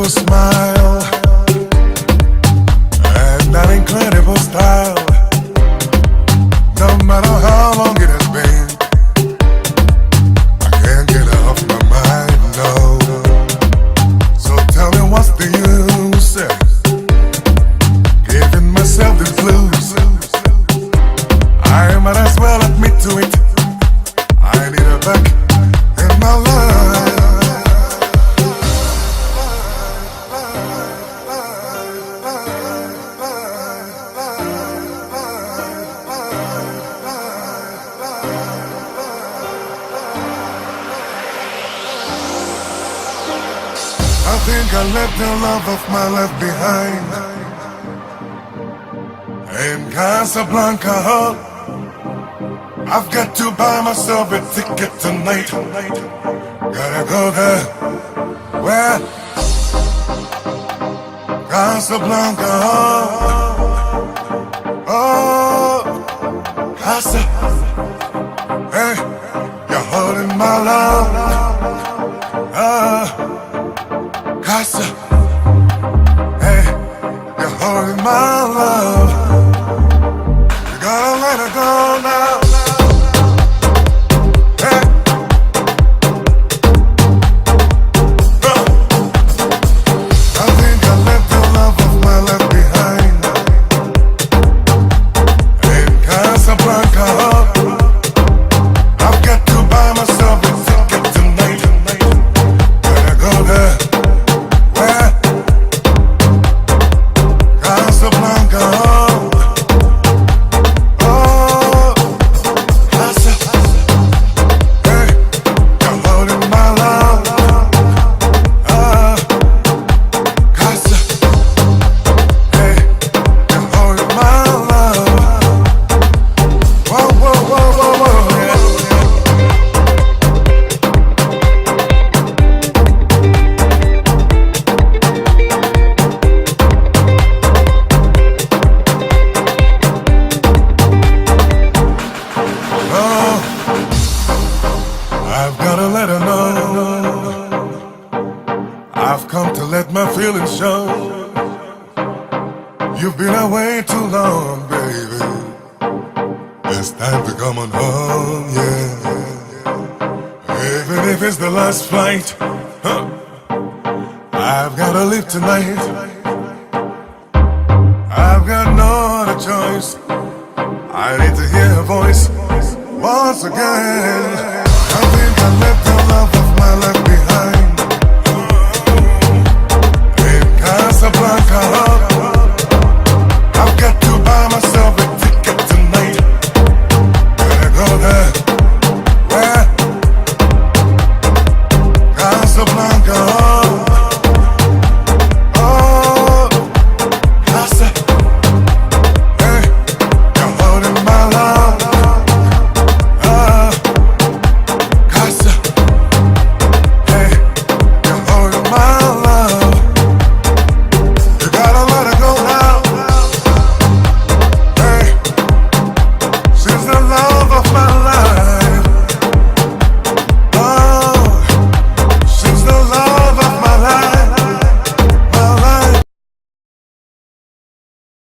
beautiful smile and that incredible style. No matter how long it has been, I can't get it off my mind, no. So tell me what's the use, giving myself the blues. I might as well admit to it, I need her back in my life. I think I left the love of my life behind in Casablanca. I've got to buy myself a ticket tonight. Gotta go there. Where? Casablanca. Oh, Casa. Hey, you're holding my love. Casa. Hey, you're holding my love. You gotta let her go now. I've gotta let her know I've come to let my feelings show. You've been away too long, baby. It's time to come on home, yeah. Even if it's the last flight, I've gotta leave tonight. I've got no other choice. I need to hear her voice once again. I think I left the love